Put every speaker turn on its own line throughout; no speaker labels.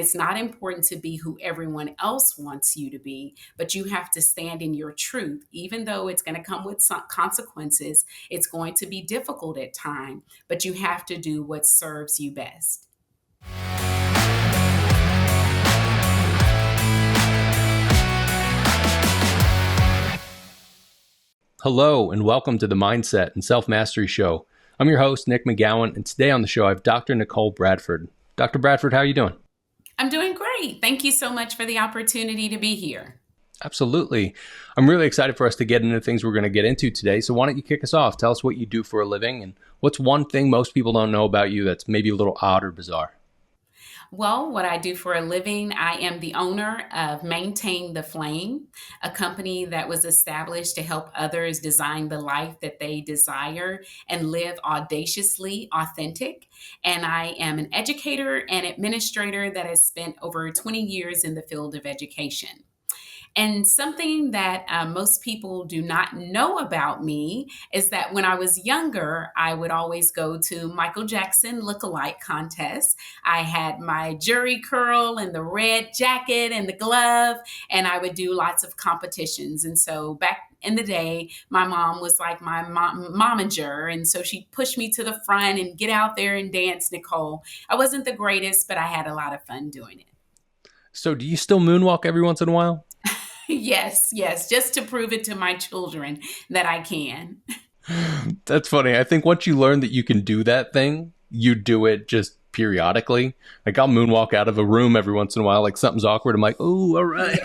it's not important to be who everyone else wants you to be, but you have to stand in your truth, even though it's going to come with some consequences. It's going to be difficult at times, but you have to do what serves you best.
Hello, and welcome to the Mindset and Self-Mastery Show. I'm your host, Nick McGowan, and today on the show I have Dr. Nicole Bradford. Dr. Bradford, how are you doing?
I'm doing great. Thank you so much for the opportunity to be here.
Absolutely. I'm really excited for us to get into things we're going to get into today. So why don't you kick us off? Tell us what you do for a living and what's one thing most people don't know about you that's maybe a little odd or bizarre?
Well, what I do for a living, I am the owner of Maintain the Flame, a company that was established to help others design the life that they desire and live audaciously authentic. And I am an educator and administrator that has spent over 20 years in the field of education. And something that most people do not know about me is that when I was younger, I would always go to Michael Jackson look-alike contests. I had my jury curl and the red jacket and the glove, and I would do lots of competitions. And so back in the day, my mom was like my momager. And so she pushed me to the front and get out there and dance, Nicole. I wasn't the greatest, but I had a lot of fun doing it.
So do you still moonwalk every once in a while?
Yes, just to prove it to my children that I can.
That's funny. I think once you learn that you can do that thing, you do it just periodically. Like I'll moonwalk out of a room every once in a while, like something's awkward. I'm like, oh, all right.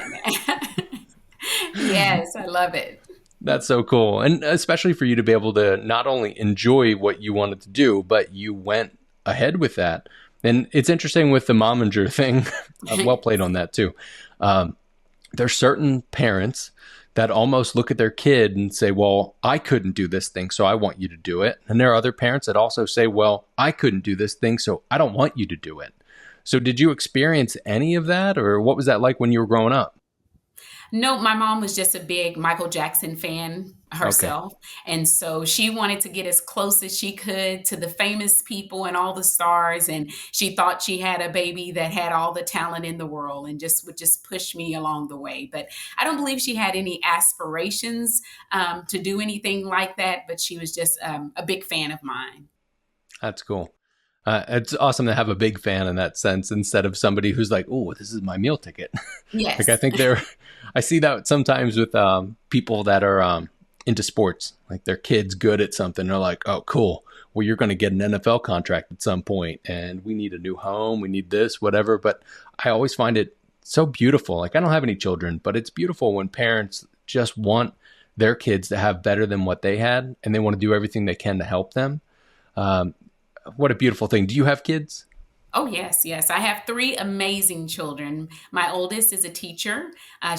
Yes, I love it.
That's so cool. And especially for you to be able to not only enjoy what you wanted to do, but you went ahead with that. And it's interesting with the momager thing. Well played on that too. There's certain parents that almost look at their kid and say, well, I couldn't do this thing, so I want you to do it. And there are other parents that also say, well, I couldn't do this thing, so I don't want you to do it. So did you experience any of that, or what was that like when you were growing up?
No, my mom was just a big Michael Jackson fan
Okay.
herself. And so she wanted to get as close as she could to the famous people and all the stars. And she thought she had a baby that had all the talent in the world and just would just push me along the way. But I don't believe she had any aspirations to do anything like that. But she was just a big fan of mine.
That's cool. It's awesome to have a big fan in that sense instead of somebody who's like, oh, this is my meal ticket. Like I
Yes.
think I see that sometimes with people that are into sports, like their kid's good at something. They're like, oh, cool. Well, you're going to get an NFL contract at some point and we need a new home. We need this, whatever. But I always find it so beautiful. Like I don't have any children, but it's beautiful when parents just want their kids to have better than what they had and they want to do everything they can to help them. Um, what a beautiful thing. Do you have kids?
Oh, yes. I have three amazing children. My oldest is a teacher.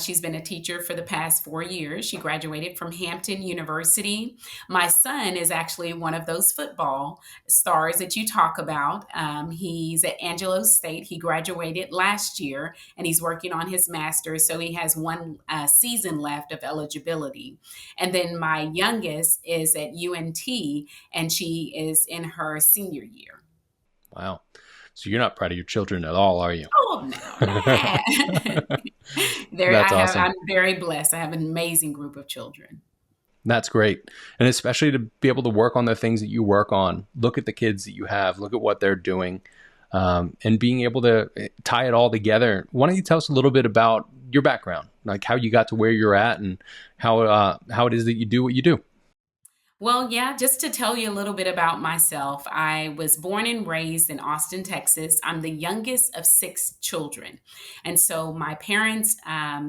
She's been a teacher for the past 4 years. She graduated from Hampton University. My son is actually one of those football stars that you talk about. He's at Angelo State. He graduated last year and he's working on his master's. So he has one season left of eligibility. And then my youngest is at UNT and she is in her senior year.
Wow. So you're not proud of your children at all, are you?
Oh, no, nah.
That's awesome.
I'm very blessed. I have an amazing group of children.
That's great. And especially to be able to work on the things that you work on, look at the kids that you have, look at what they're doing, and being able to tie it all together. Why don't you tell us a little bit about your background, like how you got to where you're at and how it is that you do what you do?
Well, yeah, just to tell you a little bit about myself, I was born and raised in Austin, Texas. I'm the youngest of six children. And so my parents,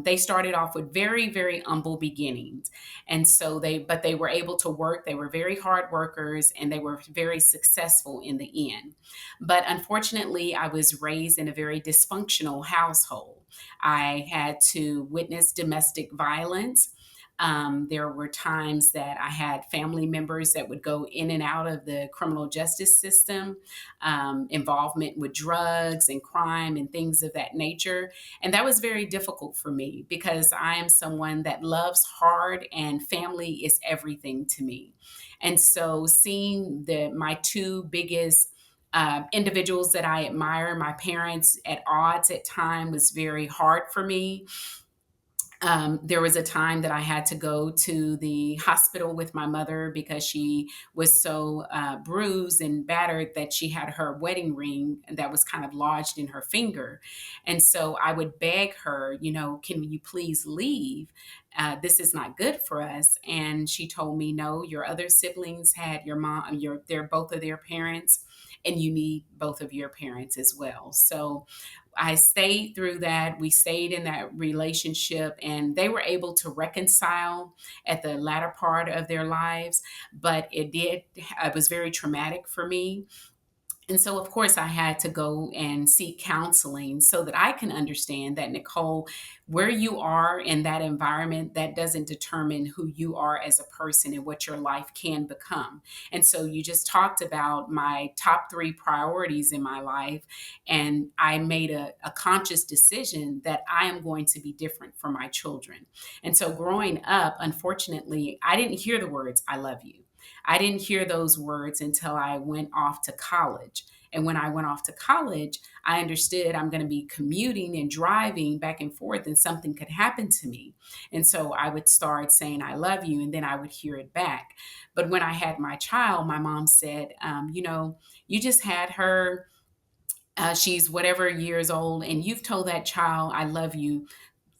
they started off with very, very humble beginnings. And so but they were able to work. They were very hard workers and they were very successful in the end. But unfortunately, I was raised in a very dysfunctional household. I had to witness domestic violence. There were times that I had family members that would go in and out of the criminal justice system, involvement with drugs and crime and things of that nature. And that was very difficult for me because I am someone that loves hard and family is everything to me. And so seeing my two biggest individuals that I admire. My parents at odds at time was very hard for me. There was a time that I had to go to the hospital with my mother because she was so bruised and battered that she had her wedding ring that was kind of lodged in her finger. And so I would beg her, can you please leave? This is not good for us. And she told me, no, your other siblings had your mom, they're both of their parents, and you need both of your parents as well. So I stayed through that. We stayed in that relationship, and they were able to reconcile at the latter part of their lives. But it was very traumatic for me. And so, of course, I had to go and seek counseling so that I can understand that, Nicole, where you are in that environment, that doesn't determine who you are as a person and what your life can become. And so, you just talked about my top three priorities in my life. And I made a conscious decision that I am going to be different for my children. And so, growing up, unfortunately, I didn't hear the words, I love you. I didn't hear those words until I went off to college. And when I went off to college, I understood I'm going to be commuting and driving back and forth, and something could happen to me. And so I would start saying, I love you, and then I would hear it back. But when I had my child, my mom said, you just had her. She's whatever years old, and you've told that child, I love you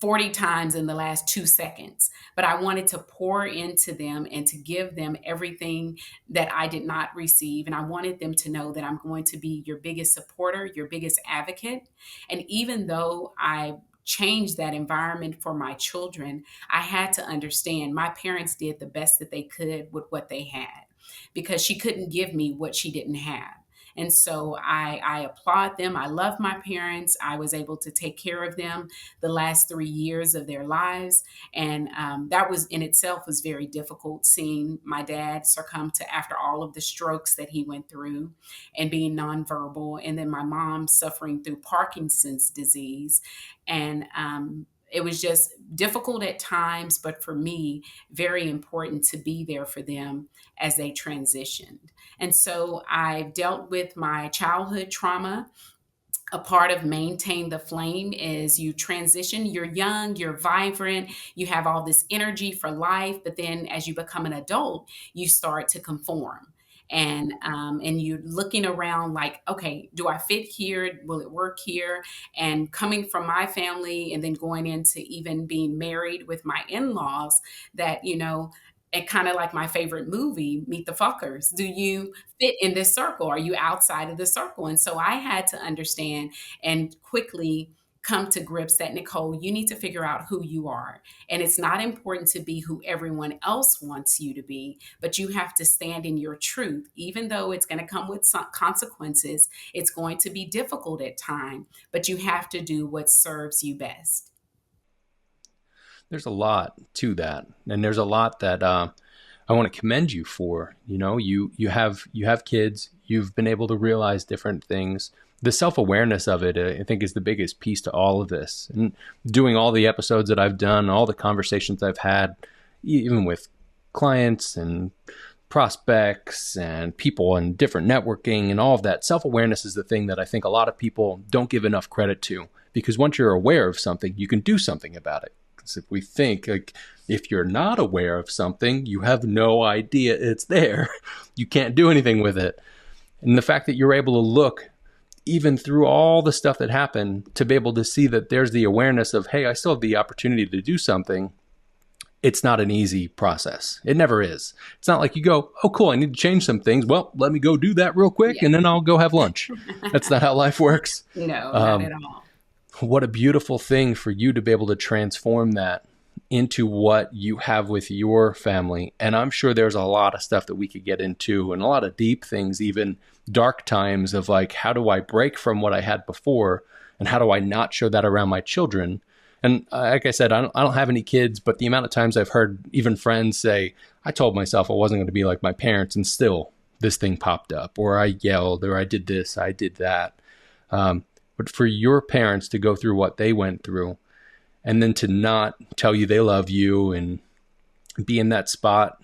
40 times in the last 2 seconds. But I wanted to pour into them and to give them everything that I did not receive. And I wanted them to know that I'm going to be your biggest supporter, your biggest advocate. And even though I changed that environment for my children, I had to understand my parents did the best that they could with what they had, because she couldn't give me what she didn't have. And so I applaud them. I love my parents. I was able to take care of them the last 3 years of their lives. And that was in itself was very difficult, seeing my dad succumb to, after all of the strokes that he went through, and being nonverbal. And then my mom suffering through Parkinson's disease. And it was just difficult at times, but for me, very important to be there for them as they transitioned. And so I've dealt with my childhood trauma. A part of maintain the flame is you transition. You're young, you're vibrant, you have all this energy for life, but then as you become an adult, you start to conform. And you're looking around like, okay, do I fit here? Will it work here? And coming from my family, and then going into even being married with my in-laws, that and kind of like my favorite movie, Meet the Fuckers. Do you fit in this circle? Are you outside of the circle? And so I had to understand and quickly come to grips that, Nicole, you need to figure out who you are. And it's not important to be who everyone else wants you to be, but you have to stand in your truth. Even though it's going to come with some consequences, it's going to be difficult at times, but you have to do what serves you best.
There's a lot to that, and there's a lot that I want to commend you for. You have kids. You've been able to realize different things. The self-awareness of it, I think, is the biggest piece to all of this. And doing all the episodes that I've done, all the conversations I've had, even with clients and prospects and people and different networking and all of that, self-awareness is the thing that I think a lot of people don't give enough credit to. Because once you're aware of something, you can do something about it. Because if we think, like, if you're not aware of something, you have no idea it's there. You can't do anything with it. And the fact that you're able to look even through all the stuff that happened, to be able to see that there's the awareness of, hey, I still have the opportunity to do something. It's not an easy process. It never is. It's not like you go, oh, cool, I need to change some things. Well, let me go do that real quick,
Yeah.
and then I'll go have lunch. That's not how life works.
No, not at all.
What a beautiful thing for you to be able to transform that into what you have with your family. And I'm sure there's a lot of stuff that we could get into, and a lot of deep things, even dark times of like, how do I break from what I had before, and how do I not show that around my children? And like I said, I don't have any kids, but the amount of times I've heard even friends say, I told myself I wasn't going to be like my parents, and still this thing popped up, or I yelled, or I did this, I did that. But for your parents to go through what they went through, and then to not tell you they love you and be in that spot,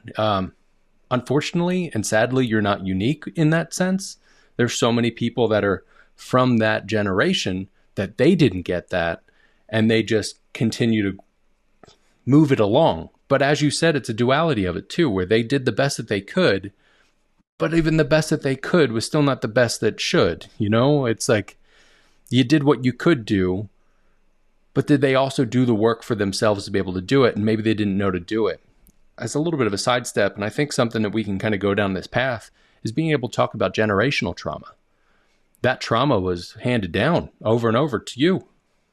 unfortunately and sadly, you're not unique in that sense. There's so many people that are from that generation that they didn't get that, and they just continue to move it along. But as you said, it's a duality of it too, where they did the best that they could, but even the best that they could was still not the best that should. It's like you did what you could do, but did they also do the work for themselves to be able to do it? And maybe they didn't know to do it. As a little bit of a sidestep, and I think something that we can kind of go down this path is being able to talk about generational trauma. That trauma was handed down over and over to you.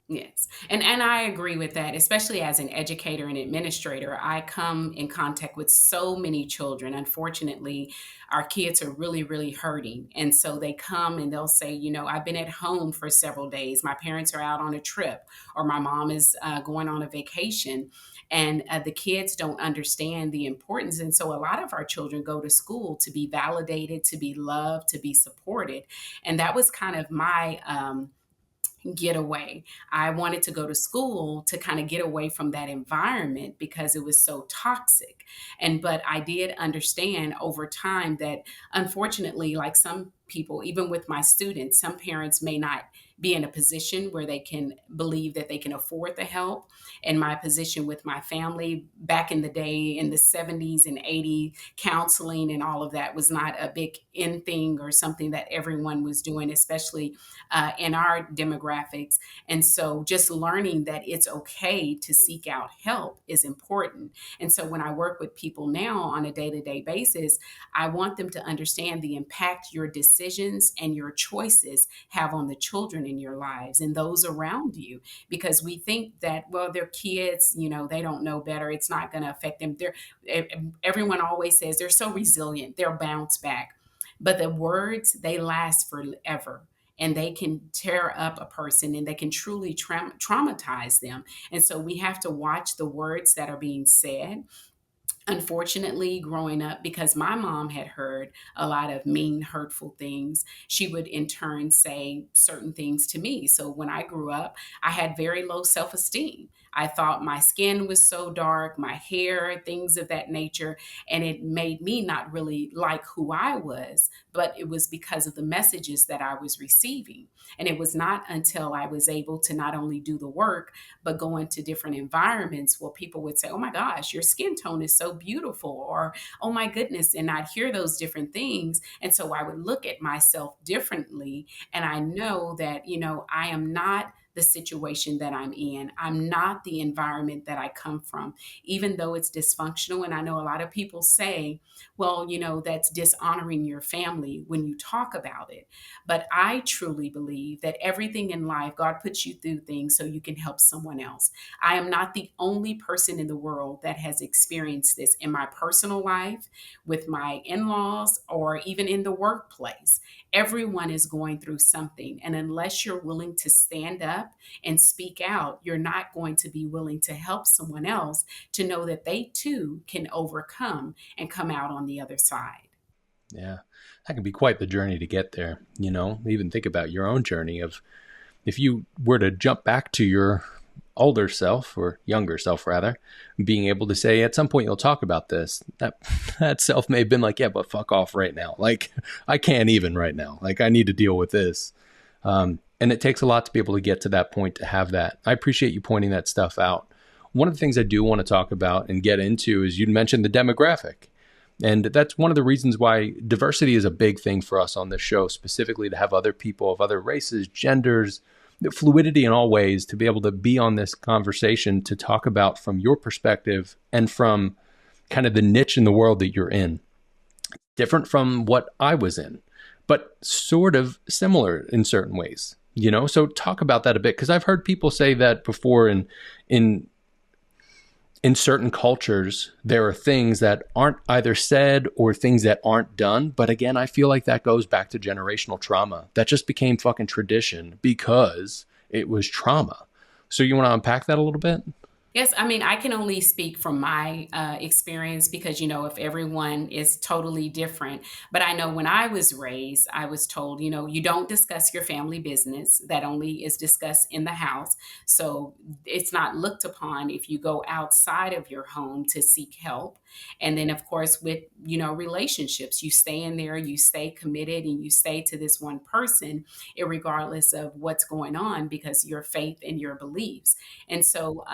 Yes. And I agree with that, especially as an educator and administrator. I come in contact with so many children. Unfortunately, our kids are really, really hurting. And so they come and they'll say, I've been at home for several days. My parents are out on a trip, or my mom is going on a vacation. And the kids don't understand the importance. And so a lot of our children go to school to be validated, to be loved, to be supported. And that was kind of my get away. I wanted to go to school to kind of get away from that environment because it was so toxic. But I did understand over time that unfortunately, like some people, even with my students, some parents may not be in a position where they can believe that they can afford the help. In my position with my family back in the day in the 70s and 80s, counseling and all of that was not a big in thing or something that everyone was doing, especially in our demographics. And so just learning that it's okay to seek out help is important. And so when I work with people now on a day-to-day basis, I want them to understand the impact your decisions and your choices have on the children in your lives and those around you. Because we think that, well, they're kids, they don't know better. It's not going to affect them. Everyone always says they're so resilient, they'll bounce back. But the words, they last forever, and they can tear up a person and they can truly traumatize them. And so we have to watch the words that are being said. Unfortunately, growing up, because my mom had heard a lot of mean, hurtful things, she would in turn say certain things to me. So when I grew up, I had very low self esteem. I thought my skin was so dark, my hair, things of that nature. And it made me not really like who I was, but it was because of the messages that I was receiving. And it was not until I was able to not only do the work, but go into different environments where people would say, oh my gosh, your skin tone is so beautiful, or oh my goodness. And I'd hear those different things. And so I would look at myself differently. And I know that, I am not the situation that I'm in. I'm not the environment that I come from, even though it's dysfunctional. And I know a lot of people say, well, that's dishonoring your family when you talk about it. But I truly believe that everything in life, God puts you through things so you can help someone else. I am not the only person in the world that has experienced this in my personal life, with my in laws, or even in the workplace. Everyone is going through something. And unless you're willing to stand up and speak out, you're not going to be willing to help someone else to know that they too can overcome and come out on the other side.
Yeah, that can be quite the journey to get there. Even think about your own journey of if you were to jump back to your older self, or younger self rather, being able to say at some point you'll talk about this, that self may have been like, yeah, but fuck off right now. Like, I can't even right now. Like, I need to deal with this. And it takes a lot to be able to get to that point, to have that. I appreciate you pointing that stuff out. One of the things I do want to talk about and get into is you mentioned the demographic. And that's one of the reasons why diversity is a big thing for us on this show, specifically to have other people of other races, genders, fluidity in all ways, to be able to be on this conversation, to talk about from your perspective and from kind of the niche in the world that you're in. Different from what I was in, but sort of similar in certain ways, So talk about that a bit, because I've heard people say that before in certain cultures, there are things that aren't either said or things that aren't done. But again, I feel like that goes back to generational trauma. That just became fucking tradition because it was trauma. So you want to unpack that a little bit?
Yes, I mean, I can only speak from my experience because, if everyone is totally different. But I know when I was raised, I was told, you don't discuss your family business. That only is discussed in the house. So it's not looked upon if you go outside of your home to seek help. And then, of course, with, relationships, you stay in there, you stay committed, and you stay to this one person, regardless of what's going on, because your faith and your beliefs. And so,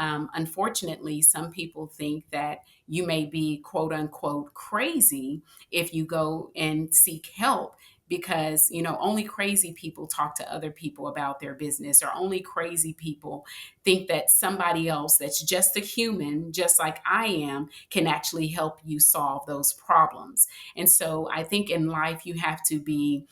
unfortunately, some people think that you may be quote unquote crazy if you go and seek help because only crazy people talk to other people about their business, or only crazy people think that somebody else that's just a human just like I am can actually help you solve those problems. And so I think in life you have to be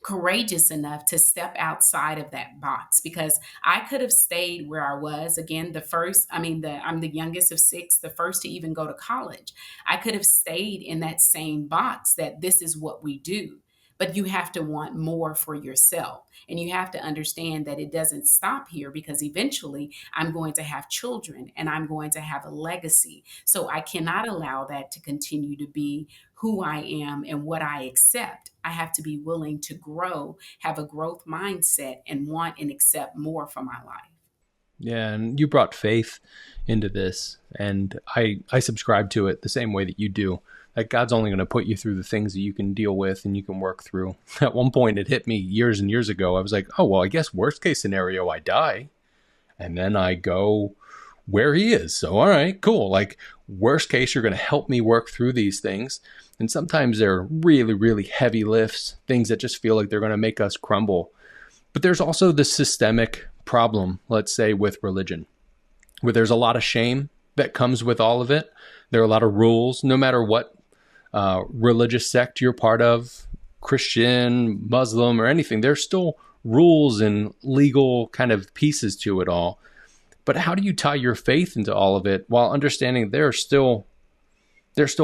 courageous enough to step outside of that box, because I could have stayed where I was. Again, I'm the youngest of six, the first to even go to college. I could have stayed in that same box that this is what we do. But you have to want more for yourself. And you have to understand that it doesn't stop here, because eventually I'm going to have children and I'm going to have a legacy. So I cannot allow that to continue to be who I am and what I accept. I have to be willing to grow, have a growth mindset, and want and accept more for my life.
Yeah, and you brought faith into this, and I subscribe to it the same way that you do. Like God's only going to put you through the things that you can deal with and you can work through. At one point, it hit me years and years ago. I was like, oh well, I guess worst case scenario, I die, and then I go where He is. So all right, cool. Like worst case, you're going to help me work through these things, and sometimes they're really really heavy lifts, things that just feel like they're going to make us crumble. But there's also the systemic problem, let's say, with religion, where there's a lot of shame that comes with all of it. There are a lot of rules, no matter what religious sect you're part of, Christian, Muslim, or anything. There's still rules and legal kind of pieces to it all. But how do you tie your faith into all of it while understanding there's still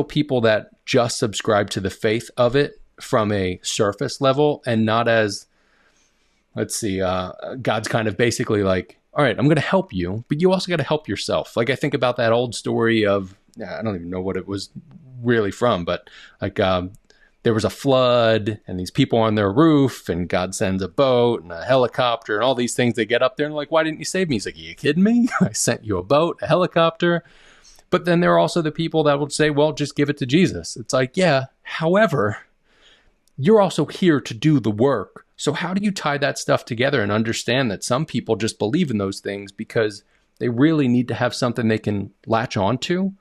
people that just subscribe to the faith of it from a surface level and not as, let's see, God's kind of basically like, all right, I'm going to help you, but you also got to help yourself. Like I think about that old story of, I don't even know what it was really from, but like there was a flood and these people on their roof and God sends a boat and a helicopter and all these things. They get up there and like, why didn't you save me? He's like, are you kidding me? I sent you a boat, a helicopter. But then there are also the people that would say, well, just give it to Jesus. It's like, yeah, however, you're also here to do the work. So how do you tie that stuff together and understand that some people just believe in those things because they really need to have something they can latch onto,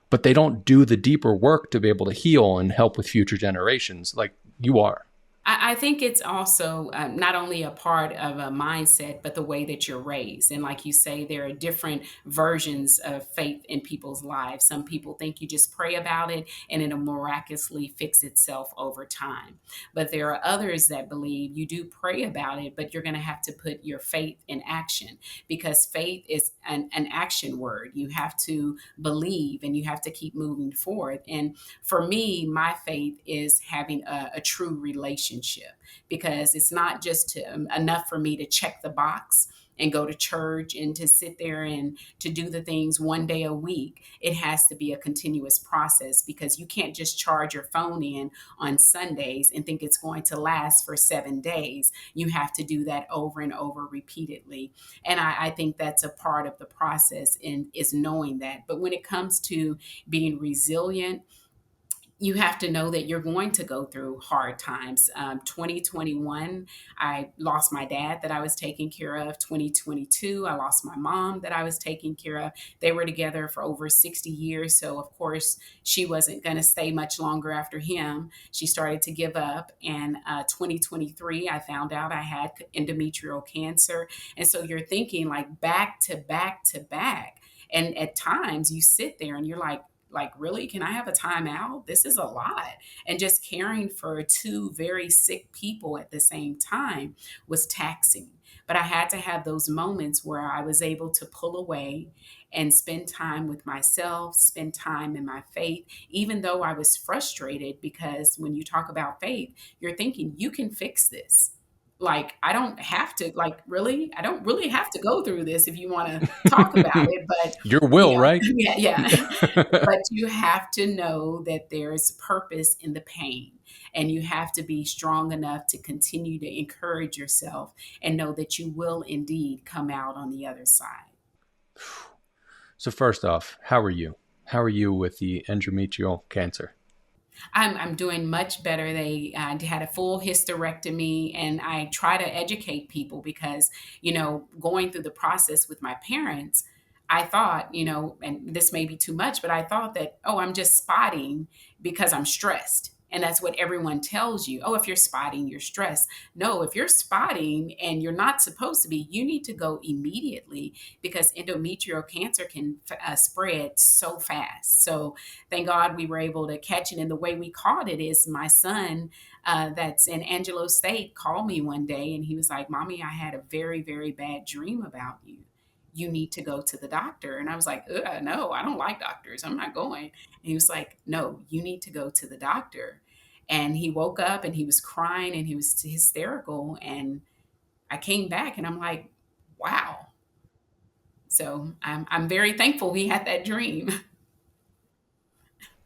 but they don't do the deeper work to be able to heal and help with future generations like you are?
I think it's also not only a part of a mindset, but the way that you're raised. And like you say, there are different versions of faith in people's lives. Some people think you just pray about it and it'll miraculously fix itself over time. But there are others that believe you do pray about it, but you're going to have to put your faith in action, because faith is an action word. You have to believe and you have to keep moving forward. And for me, my faith is having a true relationship, because it's not just enough for me to check the box and go to church and to sit there and to do the things one day a week. It has to be a continuous process, because you can't just charge your phone in on Sundays and think it's going to last for 7 days. You have to do that over and over repeatedly. And I think that's a part of the process, and is knowing that. But when it comes to being resilient, you have to know that you're going to go through hard times. 2021, I lost my dad that I was taking care of. 2022, I lost my mom that I was taking care of. They were together for over 60 years. So, of course, she wasn't going to stay much longer after him. She started to give up. And 2023, I found out I had endometrial cancer. And so you're thinking like back to back to back. And at times you sit there and you're like, really, can I have a timeout? This is a lot. And just caring for two very sick people at the same time was taxing. But I had to have those moments where I was able to pull away and spend time with myself, spend time in my faith, even though I was frustrated, because when you talk about faith, you're thinking you can fix this. like, I don't have to, like, really? I don't really have to go through this if you wanna talk about it, but,
Your
you
will,
know
right?
yeah, yeah. But you have to know that there's purpose in the pain, and you have to be strong enough to continue to encourage yourself and know that you will indeed come out on the other side.
So first off, how are you? How are you with the endometrial cancer?
I'm doing much better. They had a full hysterectomy, and I try to educate people because, going through the process with my parents, I thought, and this may be too much, but I thought that, oh, I'm just spotting because I'm stressed. And that's what everyone tells you. Oh, if you're spotting, you're stressed. No, if you're spotting and you're not supposed to be, you need to go immediately because endometrial cancer can spread so fast. So thank God we were able to catch it. And the way we caught it is my son, that's in Angelo State, called me one day and he was like, Mommy, I had a very, very bad dream about you. You need to go to the doctor. And I was like, no, I don't like doctors. I'm not going. And he was like, no, you need to go to the doctor. And he woke up and he was crying and he was hysterical. And I came back and I'm like, wow. So I'm very thankful he had that dream.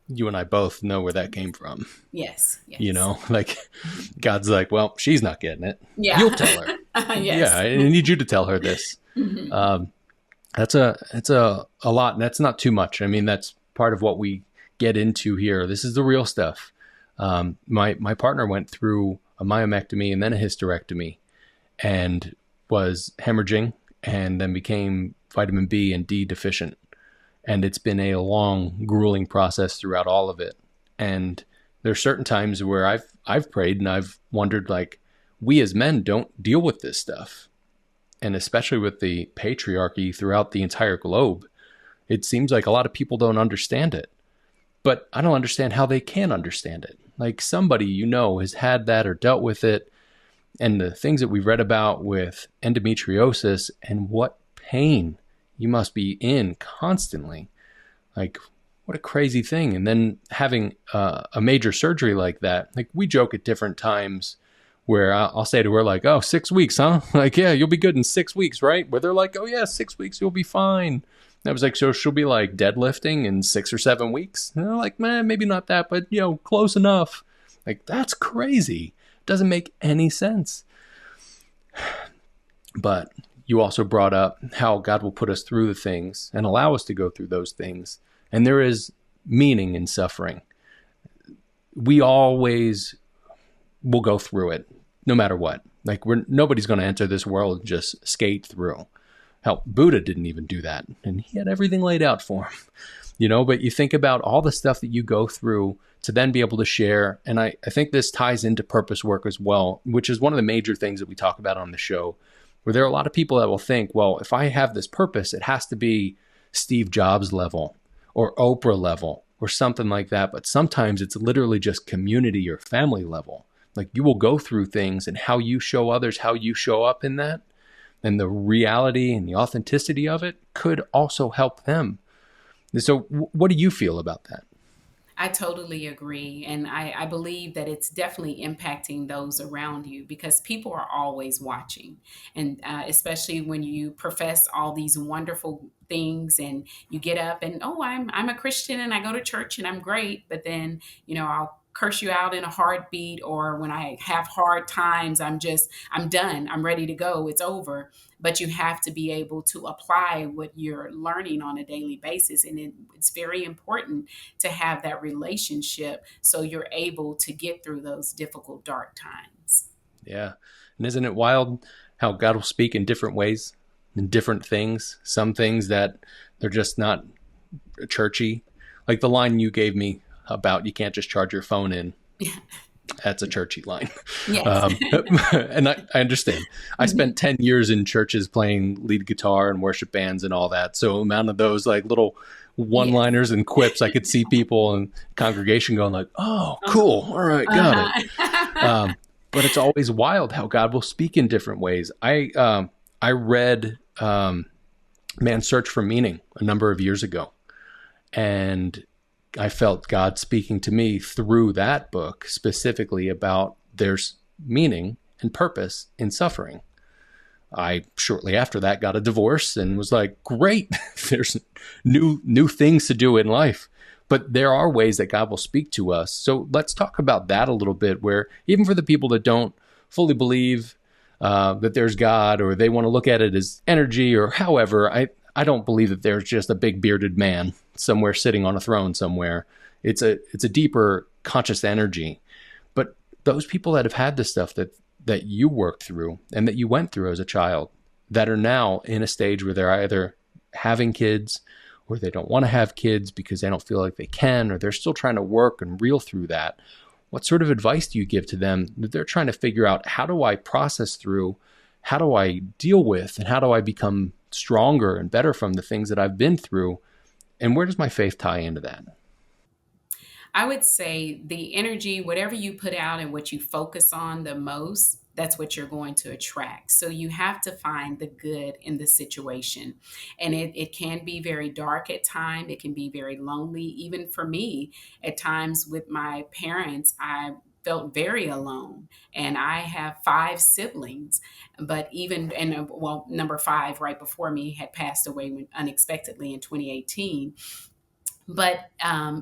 You and I both know where that came from.
Yes,
You
yes.
know, like God's like, well, she's not getting it.
Yeah.
You'll tell her. Yeah,
Yes.
I need you to tell her this.
Mhm.
Um, it's a lot, and that's not too much. I mean, that's part of what we get into here. This is the real stuff. My partner went through a myomectomy and then a hysterectomy, and was hemorrhaging, and then became vitamin B and D deficient. And it's been a long, grueling process throughout all of it. And there's certain times where I've prayed and I've wondered, like, we as men don't deal with this stuff, and especially with the patriarchy throughout the entire globe, it seems like a lot of people don't understand it. But I don't understand how they can understand it. Like, somebody has had that or dealt with it, and the things that we've read about with endometriosis and what pain you must be in constantly. Like, what a crazy thing. And then having a major surgery like that, like, we joke at different times where I'll say to her, like, oh, 6 weeks, huh? Like, yeah, you'll be good in 6 weeks, right? Where they're like, oh, yeah, 6 weeks, you'll be fine. And I was like, so she'll be like deadlifting in 6 or 7 weeks? And they're like, man, maybe not that, but, close enough. Like, that's crazy. Doesn't make any sense. But you also brought up how God will put us through the things and allow us to go through those things. And there is meaning in suffering. We always will go through it, no matter what. Like, nobody's going to enter this world and just skate through. Hell, Buddha didn't even do that. And he had everything laid out for him. But you think about all the stuff that you go through to then be able to share. And I think this ties into purpose work as well, which is one of the major things that we talk about on the show, where there are a lot of people that will think, well, if I have this purpose, it has to be Steve Jobs level or Oprah level or something like that. But sometimes it's literally just community or family level. Like, you will go through things, and how you show others, how you show up in that, and the reality and the authenticity of it could also help them. So what do you feel about that?
I totally agree. And I believe that it's definitely impacting those around you because people are always watching. And especially when you profess all these wonderful things and you get up and, oh, I'm a Christian and I go to church and I'm great. But then, I'll curse you out in a heartbeat, or when I have hard times, I'm done. I'm ready to go. It's over. But you have to be able to apply what you're learning on a daily basis. And it's very important to have that relationship so you're able to get through those difficult, dark times.
Yeah. And isn't it wild how God will speak in different ways, in different things? Some things that they're just not churchy. Like the line you gave me about you can't just charge your phone in.
Yeah.
That's a churchy line.
Yes.
And I understand. I spent 10 years in churches playing lead guitar and worship bands and all that. So the amount of those like little
Yes.
one-liners and quips, I could see people in congregation going like, oh, cool. All right, got it.
Uh-huh.
But it's always wild how God will speak in different ways. I read Man's Search for Meaning a number of years ago, and I felt God speaking to me through that book specifically about there's meaning and purpose in suffering. I shortly after that got a divorce and was like, great, there's new things to do in life. But there are ways that God will speak to us. So let's talk about that a little bit, where even for the people that don't fully believe that there's God, or they want to look at it as energy, or however, I don't believe that there's just a big bearded man somewhere sitting on a throne somewhere. It's a deeper conscious energy. But those people that have had the stuff that you worked through and that you went through as a child, that are now in a stage where they're either having kids or they don't want to have kids because they don't feel like they can, or they're still trying to work and reel through that. What sort of advice do you give to them that they're trying to figure out, how do I process through, how do I deal with, and how do I become stronger and better from the things that I've been through? And where does my faith tie into that?
I would say the energy, whatever you put out and what you focus on the most, that's what you're going to attract. So you have to find the good in the situation. And it can be very dark at times. It can be very lonely. Even for me, at times with my parents, I felt very alone. And I have five siblings, but even, and well, number five right before me had passed away unexpectedly in 2018. But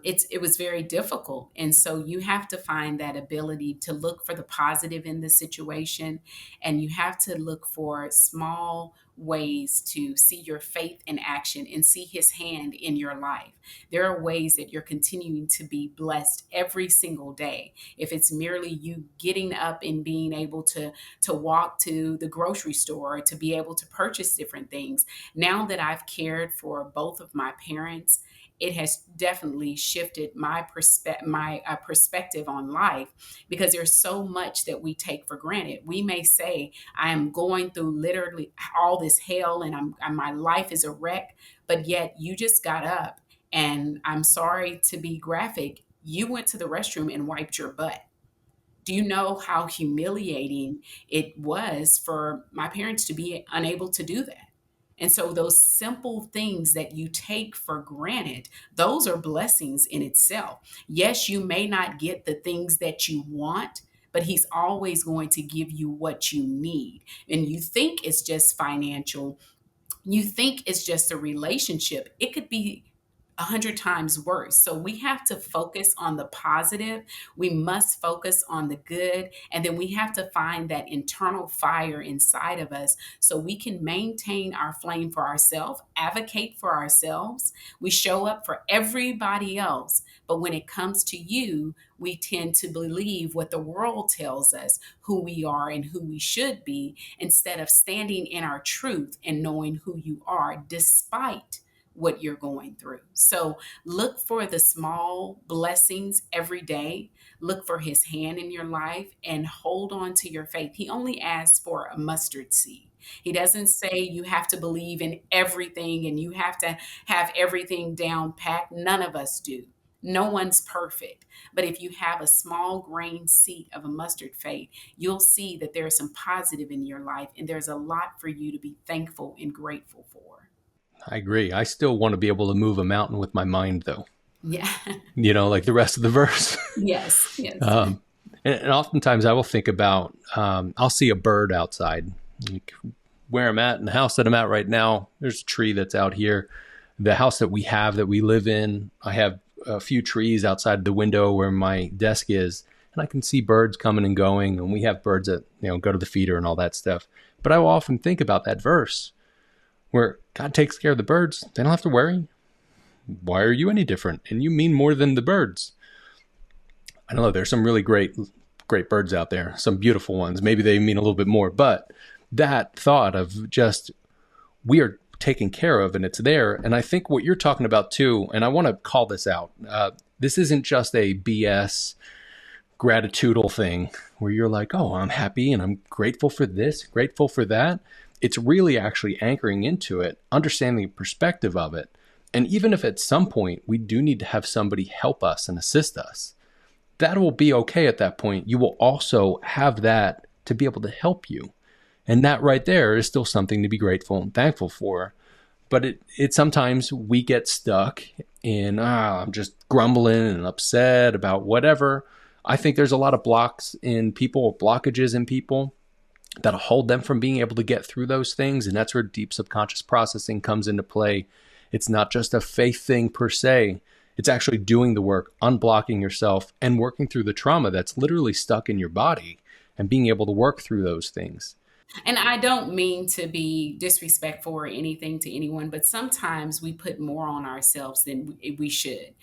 it was very difficult, and so you have to find that ability to look for the positive in the situation, and you have to look for small ways to see your faith in action and see his hand in your life. There are ways that you're continuing to be blessed every single day. If it's merely you getting up and being able to walk to the grocery store, to be able to purchase different things. Now that I've cared for both of my parents, it has definitely shifted my perspective on life, because there's so much that we take for granted. We may say, I am going through literally all this hell, and my life is a wreck, but yet you just got up, and I'm sorry to be graphic, you went to the restroom and wiped your butt. Do you know how humiliating it was for my parents to be unable to do that? And so those simple things that you take for granted, those are blessings in itself. Yes, you may not get the things that you want, but he's always going to give you what you need. And you think it's just financial, you think it's just a relationship. It could be 100 times worse. So we have to focus on the positive. We must focus on the good. And then we have to find that internal fire inside of us so we can maintain our flame for ourselves, advocate for ourselves. We show up for everybody else. But when it comes to you, we tend to believe what the world tells us, who we are and who we should be, instead of standing in our truth and knowing who you are despite what you're going through. So look for the small blessings every day. Look for his hand in your life and hold on to your faith. He only asks for a mustard seed. He doesn't say you have to believe in everything and you have to have everything down packed. None of us do. No one's perfect. But if you have a small grain seed of a mustard faith, you'll see that there's some positive in your life and there's a lot for you to be thankful and grateful for.
I agree. I still want to be able to move a mountain with my mind, though,
Yeah.
like the rest of the verse.
Yes. Yes.
And oftentimes I will think about, I'll see a bird outside. Like where I'm at, in the house that I'm at right now, there's a tree that's out here. The house that we live in, I have a few trees outside the window where my desk is, and I can see birds coming and going, and we have birds that, go to the feeder and all that stuff. But I will often think about that verse where God takes care of the birds. They don't have to worry. Why are you any different? And you mean more than the birds. I don't know. There's some really great birds out there, some beautiful ones. Maybe they mean a little bit more, but that thought of just, we are taken care of and it's there. And I think what you're talking about too, and I want to call this out. This isn't just a BS gratitudinal thing where you're like, oh, I'm happy and I'm grateful for this, grateful for that. It's really actually anchoring into it, understanding the perspective of it. And even if at some point we do need to have somebody help us and assist us, that will be okay at that point. You will also have that to be able to help you. And that right there is still something to be grateful and thankful for. But it sometimes we get stuck in, I'm just grumbling and upset about whatever. I think there's a lot of blockages in people. that'll hold them from being able to get through those things. And that's where deep subconscious processing comes into play. It's not just a faith thing per se. It's actually doing the work, unblocking yourself, and working through the trauma that's literally stuck in your body and being able to work through those things.
And I don't mean to be disrespectful or anything to anyone, but sometimes we put more on ourselves than we should.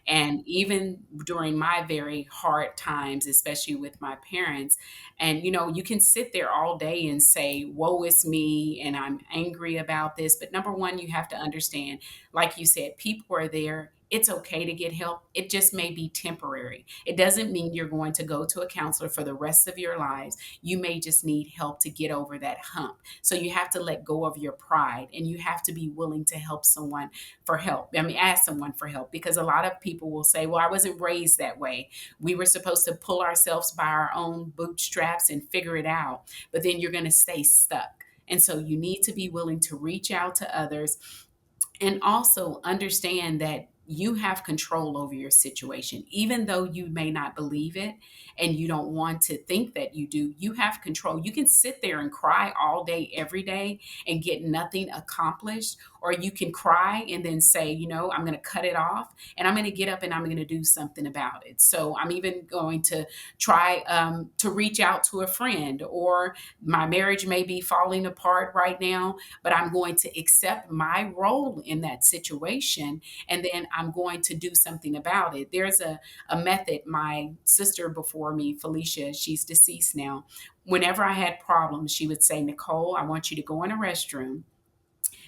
And even during my very hard times, especially with my parents, and you can sit there all day and say, woe is me, and I'm angry about this. But number one, you have to understand, like you said, people are there. It's okay to get help. It just may be temporary. It doesn't mean you're going to go to a counselor for the rest of your lives. You may just need help to get over that hump. So you have to let go of your pride, and you have to be willing to help someone for help. I mean, ask someone for help, because a lot of people will say, well, I wasn't raised that way. We were supposed to pull ourselves by our own bootstraps and figure it out. But then you're going to stay stuck. And so you need to be willing to reach out to others, and also understand that you have control over your situation. Even though you may not believe it and you don't want to think that you do, you have control. You can sit there and cry all day, every day, and get nothing accomplished. Or you can cry and then say, I'm going to cut it off, and I'm going to get up and I'm going to do something about it. So I'm even going to try to reach out to a friend, or my marriage may be falling apart right now, but I'm going to accept my role in that situation, and then I'm going to do something about it. There's a method my sister before me, Felicia, she's deceased now. Whenever I had problems, she would say, Nicole, I want you to go in a restroom.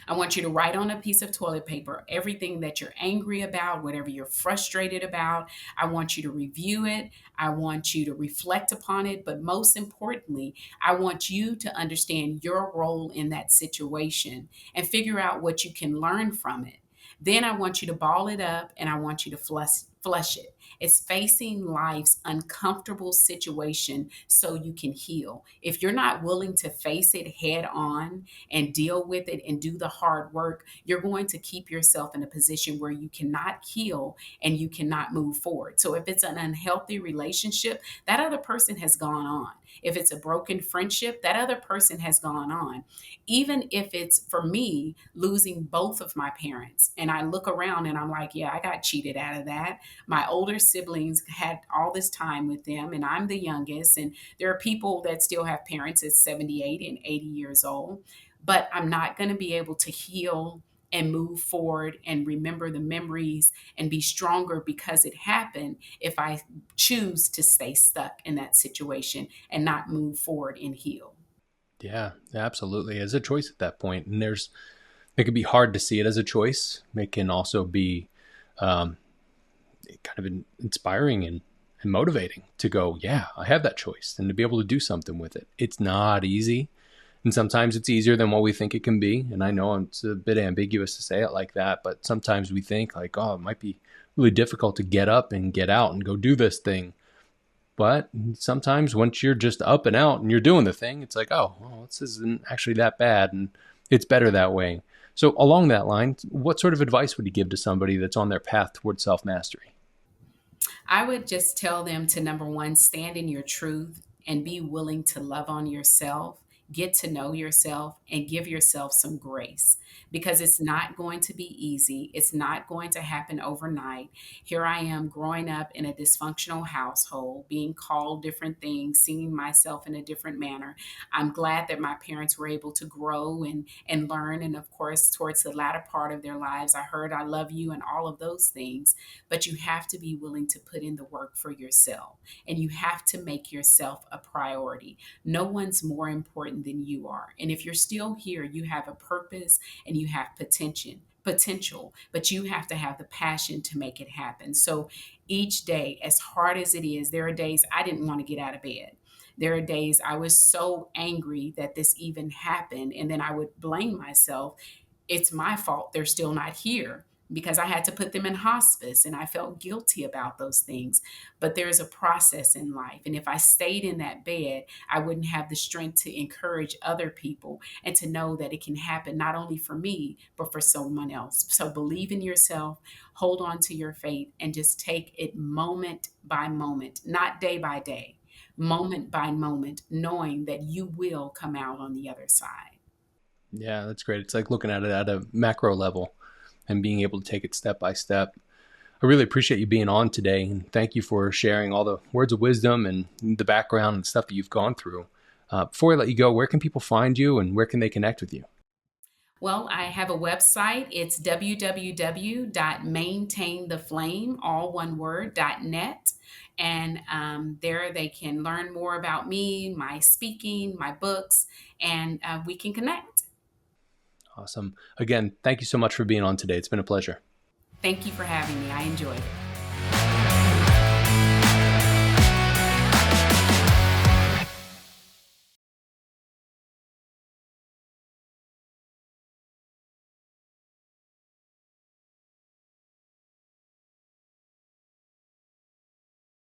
I want you to write on a piece of toilet paper everything that you're angry about, whatever you're frustrated about. I want you to review it. I want you to reflect upon it. But most importantly, I want you to understand your role in that situation and figure out what you can learn from it. Then I want you to ball it up, and I want you to flush it. It's facing life's uncomfortable situation so you can heal. If you're not willing to face it head on and deal with it and do the hard work, you're going to keep yourself in a position where you cannot heal and you cannot move forward. So if it's an unhealthy relationship, that other person has gone on. If it's a broken friendship, that other person has gone on. Even if it's, for me, losing both of my parents, and I look around and I'm like, yeah, I got cheated out of that. My older siblings had all this time with them, and I'm the youngest. And there are people that still have parents at 78 and 80 years old. But I'm not going to be able to heal and move forward and remember the memories and be stronger because it happened if I choose to stay stuck in that situation and not move forward and heal.
Yeah, absolutely. It's a choice at that point. And it can be hard to see it as a choice. It can also be um, kind of inspiring and motivating to go, yeah, I have that choice, and to be able to do something with it. It's not easy. And sometimes it's easier than what we think it can be. And I know it's a bit ambiguous to say it like that, but sometimes we think like, oh, it might be really difficult to get up and get out and go do this thing. But sometimes once you're just up and out and you're doing the thing, it's like, oh, well, this isn't actually that bad, and it's better that way. So along that line, what sort of advice would you give to somebody that's on their path towards self-mastery?
I would just tell them to, number one, stand in your truth and be willing to love on yourself, get to know yourself, and give yourself some grace, because it's not going to be easy. It's not going to happen overnight. Here I am growing up in a dysfunctional household, being called different things, seeing myself in a different manner. I'm glad that my parents were able to grow and learn. And of course, towards the latter part of their lives, I heard I love you and all of those things. But you have to be willing to put in the work for yourself, and you have to make yourself a priority. No one's more important than you are. And if you're still here, you have a purpose and you have potential, but you have to have the passion to make it happen. So each day, as hard as it is, there are days I didn't want to get out of bed. There are days I was so angry that this even happened, and then I would blame myself. It's my fault they're still not here, because I had to put them in hospice and I felt guilty about those things. But there's a process in life. And if I stayed in that bed, I wouldn't have the strength to encourage other people and to know that it can happen not only for me, but for someone else. So believe in yourself, hold on to your faith, and just take it moment by moment, not day by day, moment by moment, knowing that you will come out on the other side.
Yeah, that's great. It's like looking at it at a macro level and being able to take it step by step. I really appreciate you being on today, and thank you for sharing all the words of wisdom and the background and stuff that you've gone through. Before I let you go, where can people find you and where can they connect with you?
Well, I have a website. It's www.maintaintheflame, all one word, .net. And there they can learn more about me, my speaking, my books, and we can connect.
Awesome. Again, thank you so much for being on today. It's been a pleasure.
Thank you for having me. I enjoyed it.